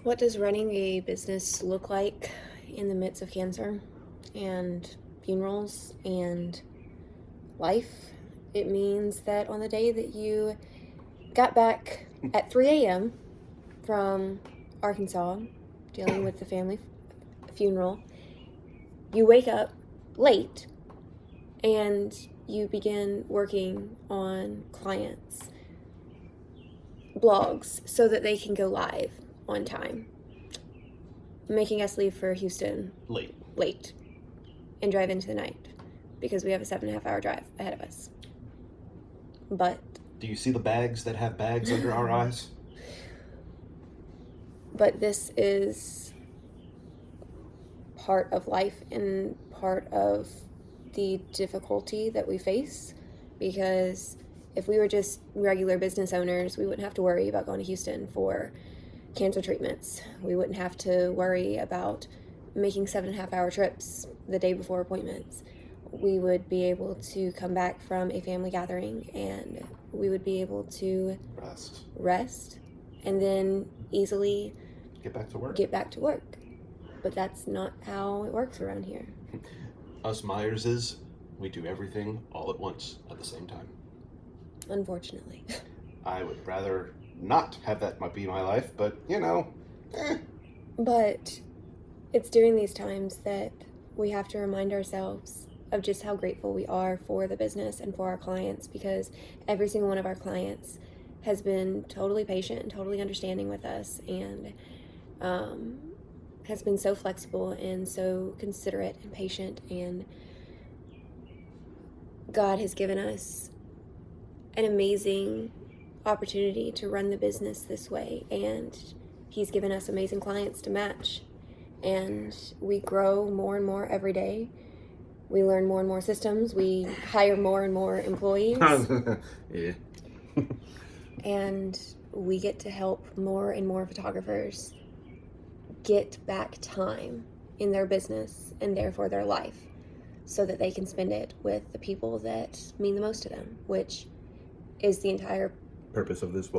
What does running a business look like in the midst of cancer and funerals and life? It means that on the day that you got back at 3 a.m. from Arkansas, dealing with the family funeral, you wake up late and you begin working on clients' blogs so that they can go live on time, making us leave for Houston late and drive into the night because we have a 7.5 hour drive ahead of us. But do you see the bags that have bags under our eyes? But this is part of life and part of the difficulty that we face, because if we were just regular business owners, we wouldn't have to worry about going to Houston for cancer treatments. We wouldn't have to worry about making 7.5 hour trips the day before appointments. We would be able to come back from a family gathering and we would be able to rest and then easily get back to work. But that's not how it works around here. Us Myerses, we do everything all at once at the same time. Unfortunately. I would rather not have that might be my life, but But it's during these times that we have to remind ourselves of just how grateful we are for the business and for our clients, because every single one of our clients has been totally patient and totally understanding with us, and has been so flexible and so considerate and patient, and God has given us an amazing opportunity to run the business this way, and He's given us amazing clients to match, and we grow more and more every day. We learn more and more systems. We hire more and more employees. Yeah. And we get to help more and more photographers get back time in their business and therefore their life, so that they can spend it with the people that mean the most to them, which is the entire purpose of this,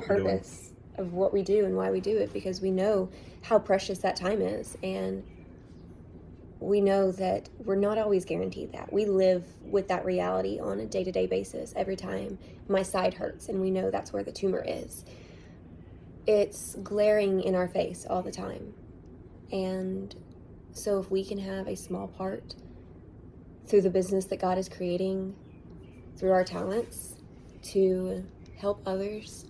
of what we do and why we do it, because we know how precious that time is, and we know that we're not always guaranteed that. We live with that reality on a day-to-day basis. Every time my side hurts and we know that's where the tumor is, it's glaring in our face all the time. And so if we can have a small part through the business that God is creating, through our talents, to help others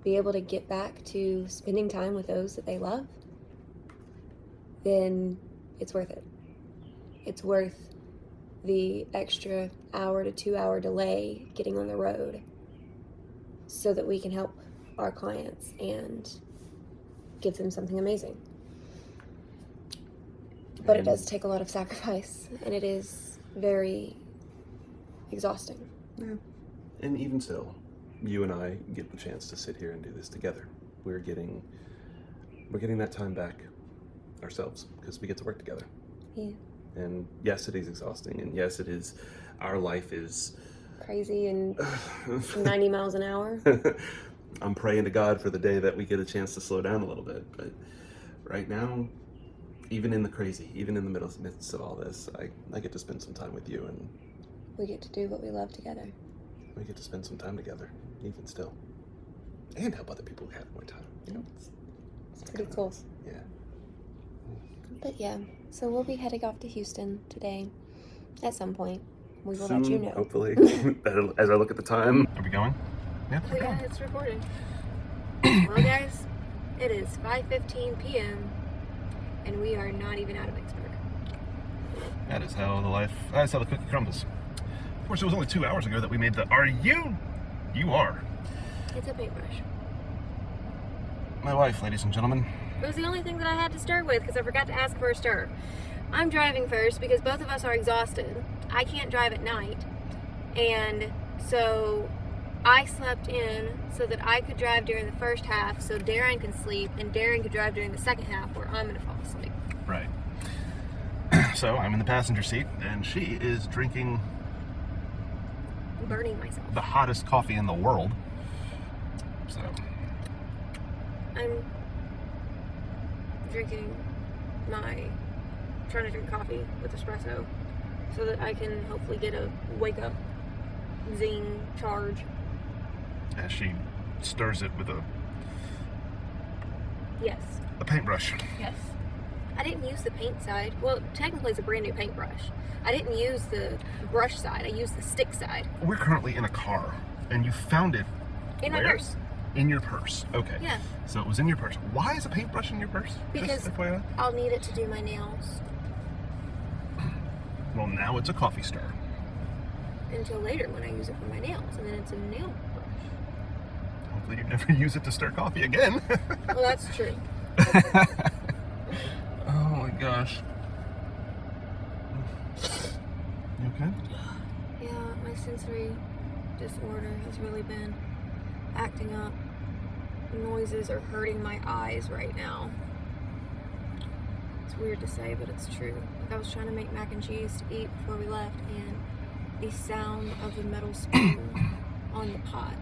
be able to get back to spending time with those that they love, then it's worth it. It's worth the extra hour to 2 hour delay getting on the road so that we can help our clients and give them something amazing. But it does take a lot of sacrifice, and it is very exhausting. Yeah. And even still, you and I get the chance to sit here and do this together. We're getting that time back ourselves because we get to work together. Yeah. And yes, it is exhausting, and yes, it is. Our life is crazy and 90 miles an hour. I'm praying to God for the day that we get a chance to slow down a little bit. But right now, even in the crazy, even in the midst of all this, I get to spend some time with you, and we get to do what we love together. We get to spend some time together, even still, and help other people have more time. You know, it's pretty cool. Yeah. But yeah, so we'll be heading off to Houston today at some point. We will soon, let you know. Hopefully, as I look at the time. Are we going? Yeah. Oh, yeah, it's recording. Well, guys, it is 5:15 p.m. and we are not even out of Vicksburg. That's how the cookie crumbles. Of course, it was only 2 hours ago that we made the You are. It's a paintbrush. My wife, ladies and gentlemen. It was the only thing that I had to stir with because I forgot to ask for a stir. I'm driving first because both of us are exhausted. I can't drive at night. And so I slept in so that I could drive during the first half so Darren can sleep, and Darren could drive during the second half where I'm going to fall asleep. Right. So I'm in the passenger seat and she is drinking... burning myself. The hottest coffee in the world. So... trying to drink coffee with espresso so that I can hopefully get a wake up zing charge. As she stirs it with Yes. a paintbrush. Yes. I didn't use the paint side. Well, technically it's a brand new paintbrush. I didn't use the brush side. I used the stick side. We're currently in a car, and you found it In my where? purse. In your purse. Okay. Yeah. So it was in your purse. Why is a paintbrush in your purse? Because Just FYI? I'll need it to do my nails. Well, now it's a coffee stir. Until later when I use it for my nails. And then it's a nail brush. Hopefully you never use it to stir coffee again. Well, that's true. Oh my gosh. You okay? Yeah, my sensory disorder has really been acting up. Noises are hurting my eyes right now. It's weird to say, but it's true. Like, I was trying to make mac and cheese to eat before we left, and the sound of the metal spoon on the pot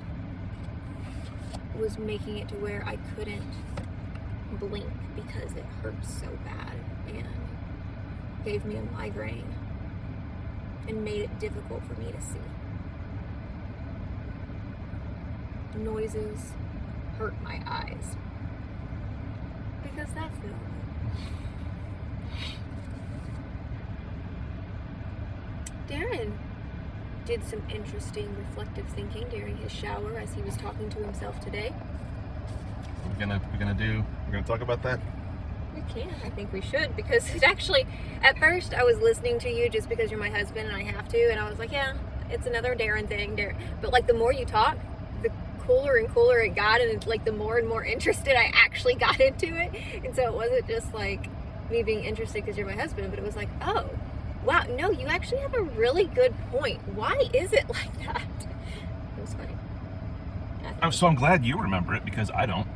was making it to where I couldn't blink because it hurt so bad and gave me a migraine and made it difficult for me to see. Noises hurt my eyes because that's normal. Darren did some interesting reflective thinking during his shower as he was talking to himself today. We're gonna talk about that? We can. I think we should, because it actually, at first I was listening to you just because you're my husband and I have to, and I was like, yeah, it's another Darren thing. But like the more you talk, the cooler and cooler it got, and it's like the more and more interested I actually got into it. And so it wasn't just like me being interested because you're my husband, but it was like, oh, wow, no, you actually have a really good point. Why is it like that? It was funny. So I'm glad you remember it, because I don't.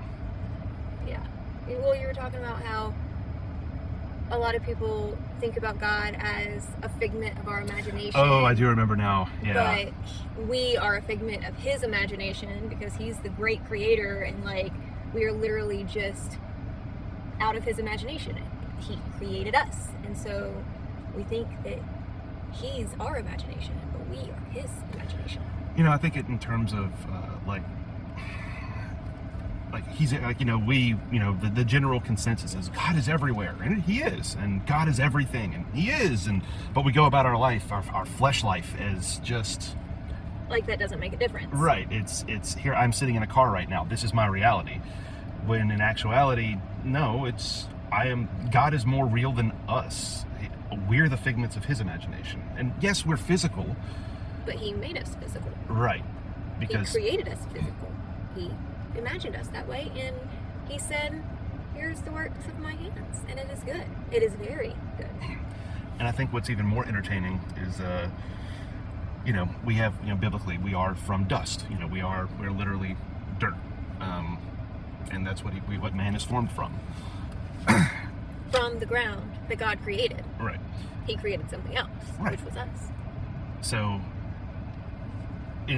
Yeah. Well, you were talking about how a lot of people think about God as a figment of our imagination. Oh, I do remember now. Yeah. But we are a figment of his imagination because he's the great creator, and like we are literally just out of his imagination. He created us, and so we think that he's our imagination, but we are his imagination. You know, I think it in terms of like he's like, the general consensus is God is everywhere, and he is, and God is everything, and he is, but we go about our life, our flesh life, as just like that doesn't make a difference. Right. It's here. I'm sitting in a car right now. This is my reality. When in actuality, no. God is more real than us. We're the figments of his imagination, and yes, we're physical. But he made us physical. Right. Because he created us physical. He imagined us that way, and he said, here's the works of my hands, and it is good. It is very good. And I think what's even more entertaining is we have, biblically, we are from dust. We're literally dirt, and that's what man is formed from. From the ground that God created. Right. He created something else, right, which was us. So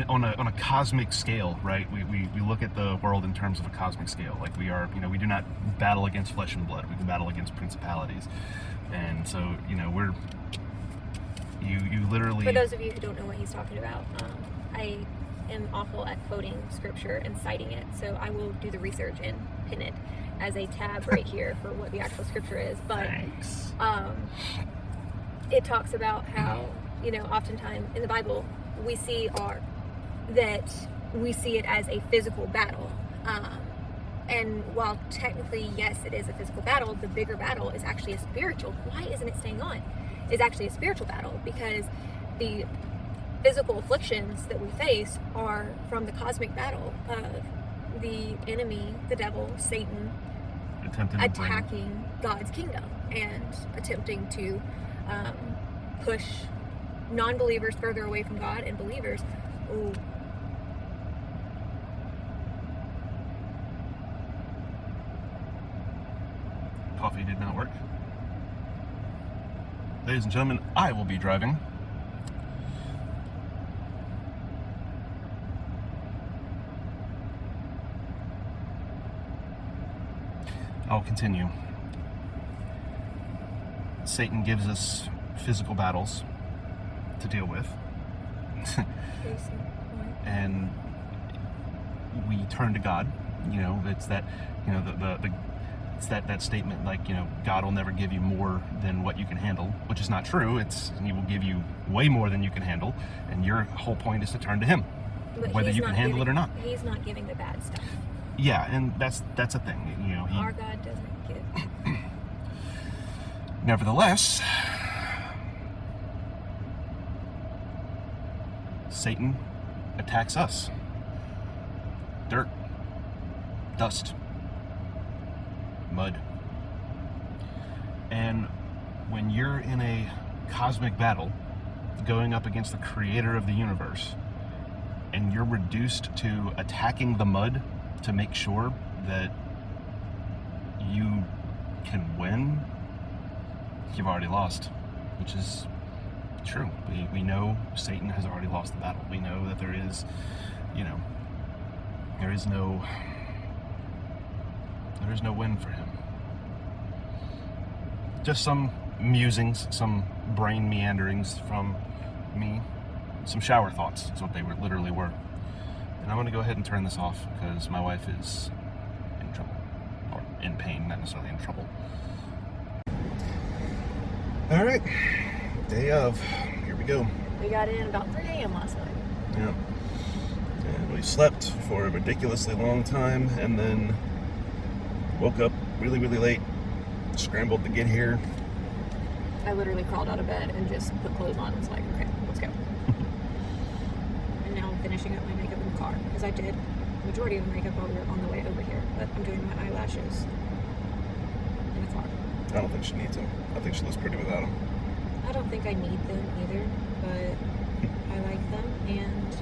on a cosmic scale, right, we look at the world in terms of a cosmic scale. Like we are, we do not battle against flesh and blood. We can battle against principalities. And so, you literally... For those of you who don't know what he's talking about, I am awful at quoting scripture and citing it, so I will do the research and pin it as a tab right here for what the actual scripture is. But Thanks. It talks about how, oftentimes in the Bible we see it as a physical battle. And while technically, yes, it is a physical battle, the bigger battle is actually a spiritual. Why isn't it staying on? It's actually a spiritual battle, because the physical afflictions that we face are from the cosmic battle of the enemy, the devil, Satan, attacking God's kingdom and attempting to push non-believers further away from God and believers. Ooh. Coffee did not work. Ladies and gentlemen, I will be driving. I'll continue. Satan gives us physical battles to deal with. And we turn to God. You know, it's that, you know, it's that statement, like, you know, God will never give you more than what you can handle, which is not true. He will give you way more than you can handle, and your whole point is to turn to Him, But whether you can handle it or not. He's not giving the bad stuff. Yeah, and that's a thing. You know, Our God doesn't give. Nevertheless, Satan attacks us. Dirt, dust, mud. And when you're in a cosmic battle going up against the creator of the universe, and you're reduced to attacking the mud to make sure that you can win, you've already lost, which is true. We know Satan has already lost the battle. We know that there is, you know, there is no win for him. Just some musings, some brain meanderings from me, some shower thoughts is what they literally were. And I'm going to go ahead and turn this off because my wife is in trouble, or in pain, not necessarily in trouble. All right, day of. Here we go. We got in about 3 a.m. last night. Yeah. And we slept for a ridiculously long time, and then woke up really, really late. Scrambled to get here. I literally crawled out of bed and just put clothes on and was like, okay, let's go. And now I'm finishing up my makeup in the car, because I did the majority of the makeup while we were on the way over here, but I'm doing my eyelashes in the car. I don't think she needs them. I think she looks pretty without them. I don't think I need them either, but I like them, and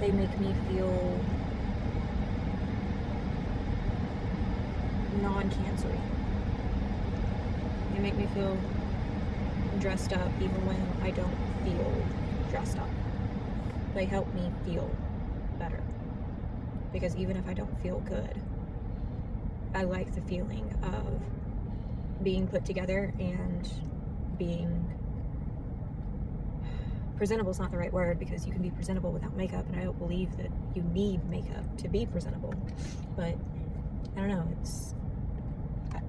they make me feel non-cancery. They make me feel dressed up even when I don't feel dressed up. They help me feel better. Because even if I don't feel good, I like the feeling of being put together and being presentable is not the right word, because you can be presentable without makeup, and I don't believe that you need makeup to be presentable. But I don't know, it's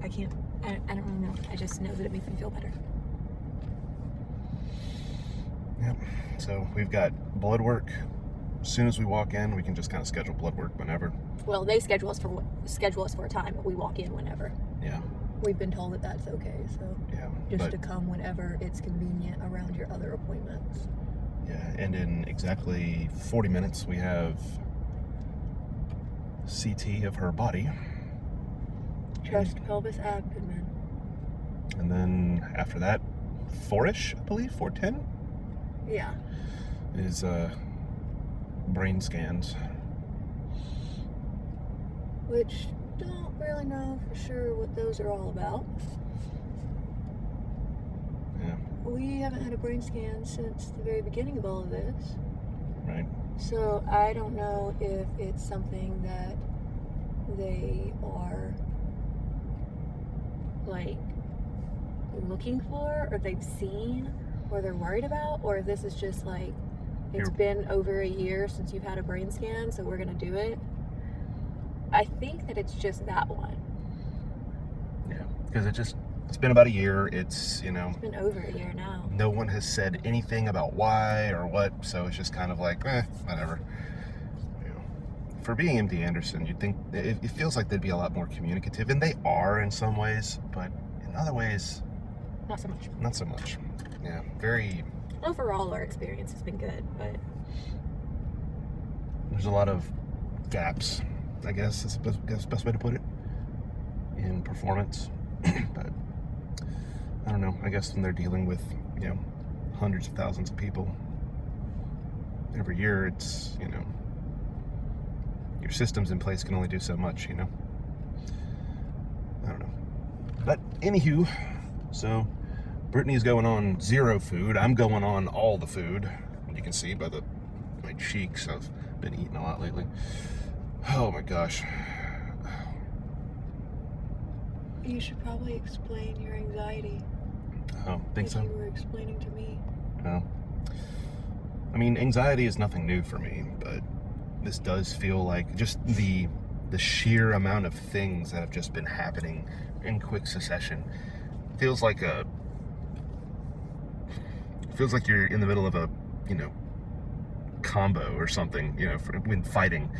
I can't I don't really know. I just know that it makes me feel better. Yep. So we've got blood work. As soon as we walk in, we can just kind of schedule blood work whenever. Well, they schedule us for a time, but we walk in whenever. Yeah. We've been told that that's okay, so Yeah. just to come whenever it's convenient around your other appointments. Yeah, and in exactly 40 minutes, we have CT of her body. Chest, pelvis, abdomen. And then after that, 4-ish, I believe, 4:10 Yeah. is brain scans. Which don't really know for sure what those are all about. Yeah, We haven't had a brain scan since the very beginning of all of this. right. So I don't know if it's something that they are like looking for, or they've seen, or they're worried about, or if this is just like, it's been over a year since you've had a brain scan, so we're gonna do it. I think that it's just that one. Yeah, because it's been about a year. It's, you know, It's been over a year now. no one has said anything about why or what, so it's just kind of like, whatever. You know, for being MD Anderson, you'd think it feels like they'd be a lot more communicative, and they are in some ways, but in other ways, Not so much. not so much. Yeah, very. Overall, our experience has been good, but There's a lot of gaps, I guess is the best way to put it, in performance. But I don't know. I guess when they're dealing with, you know, hundreds of thousands of people every year, it's, you know, your systems in place can only do so much, you know. I don't know. But anywho, so Brittany's going on 0 food. I'm going on all the food. You can see by my cheeks, I've been eating a lot lately. Oh my gosh. you should probably explain your anxiety. Oh, think so? You were explaining to me. No. I mean, anxiety is nothing new for me, but this does feel like just the sheer amount of things that have just been happening in quick succession feels like you're in the middle of a, you know, combo or something, you know, when fighting.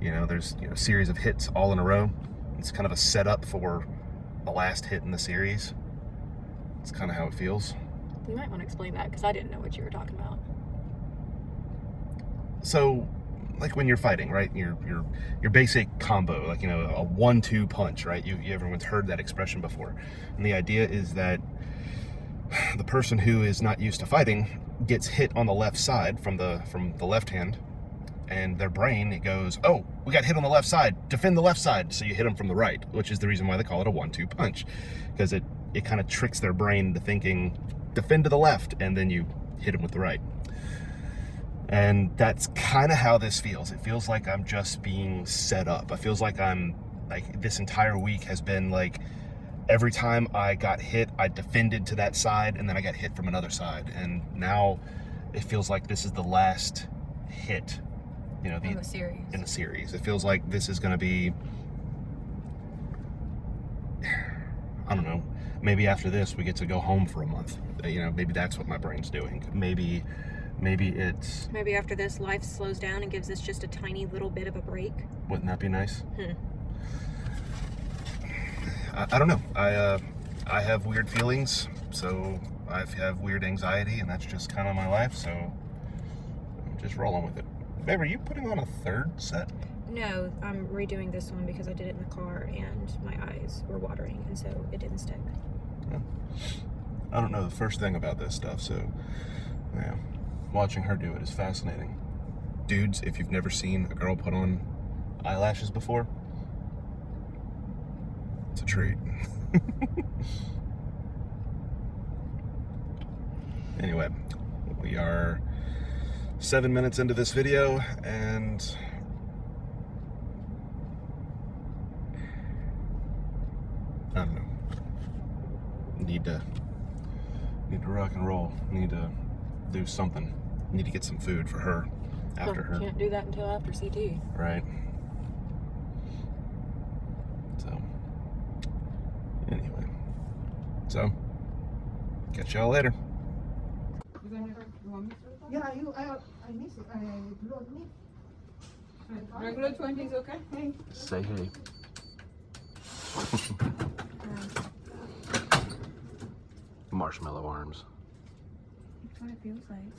You know, there's, you know, a series of hits all in a row. It's kind of a setup for the last hit in the series. It's kind of how it feels. You might want to explain that because I didn't know what you were talking about. So, like when you're fighting, right? Your basic combo, like, you know, a 1-2 punch, right? Everyone's heard that expression before, and the idea is that the person who is not used to fighting gets hit on the left side from the left hand, and their brain, it goes, oh, we got hit on the left side, defend the left side. So you hit them from the right, which is the reason why they call it a 1-2 punch, because it kind of tricks their brain into thinking defend to the left, and then you hit them with the right. And that's kind of how this feels. It feels like I'm just being set up. It feels like this entire week has been like, every time I got hit, I defended to that side, and then I got hit from another side. And now it feels like this is the last hit, you know, in the series. It feels like this is going to be, I don't know, maybe after this we get to go home for a month. You know, maybe that's what my brain's doing. Maybe after this, life slows down and gives us just a tiny little bit of a break. Wouldn't that be nice? I don't know. I have weird feelings, so I have weird anxiety, and that's just kind of my life, so I'm just rolling with it. Babe, are you putting on a third set? No, I'm redoing this one because I did it in the car and my eyes were watering, and so it didn't stick. Yeah. I don't know the first thing about this stuff, so yeah, watching her do it is fascinating. Dudes, if you've never seen a girl put on eyelashes before, it's a treat. Anyway, we are 7 minutes into this video, and I don't know. Need to rock and roll. Need to do something. Need to get some food for her after her. Can't do that until after CT. Right. So, anyway. So, catch y'all later. Yeah, I miss it. I love me. Regular 20 is okay? Hey. Say hey. Marshmallow arms. That's what it feels like.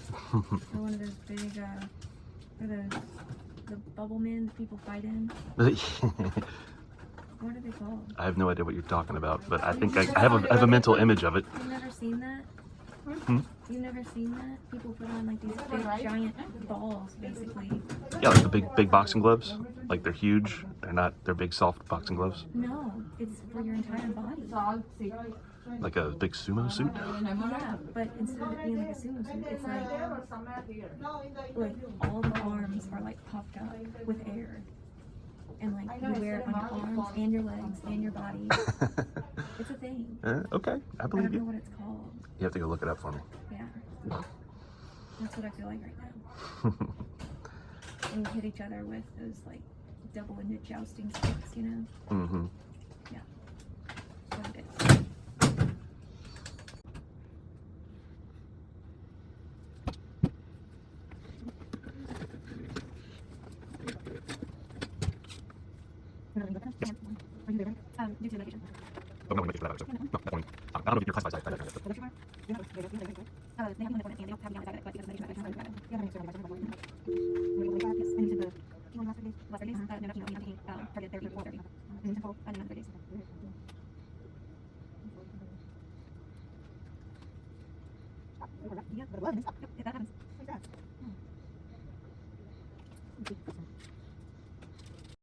Or one of those big, the bubble men that people fight in. What are they called? I have no idea what you're talking about, but I think I have a mental image of it. You've never seen that? You've never seen that? People put on like these big giant balls, basically. Yeah, like the big boxing gloves. Like they're huge. They're big soft boxing gloves. No, it's for your entire body. Like a big sumo suit. Yeah, but instead of it being like a sumo suit, it's like all the arms are like puffed up with air. And like you wear it on your arms and your legs and your body. It's a thing. Okay, I I believe don't know you. what it's called. You have to go look it up for me. Yeah. That's what I feel like right now. And we hit each other with those like double-ended jousting sticks, you know? Mm-hmm. Yeah. That's what it is. Due to the location. Oh, no, we make it for that episode. No, that one. I don't know if you're classified as that. They have you on the phone and they don't have you on the but because of the location. Yes, and to the last release, no, you know, he targeted their 430. And another days. Yeah, that happens.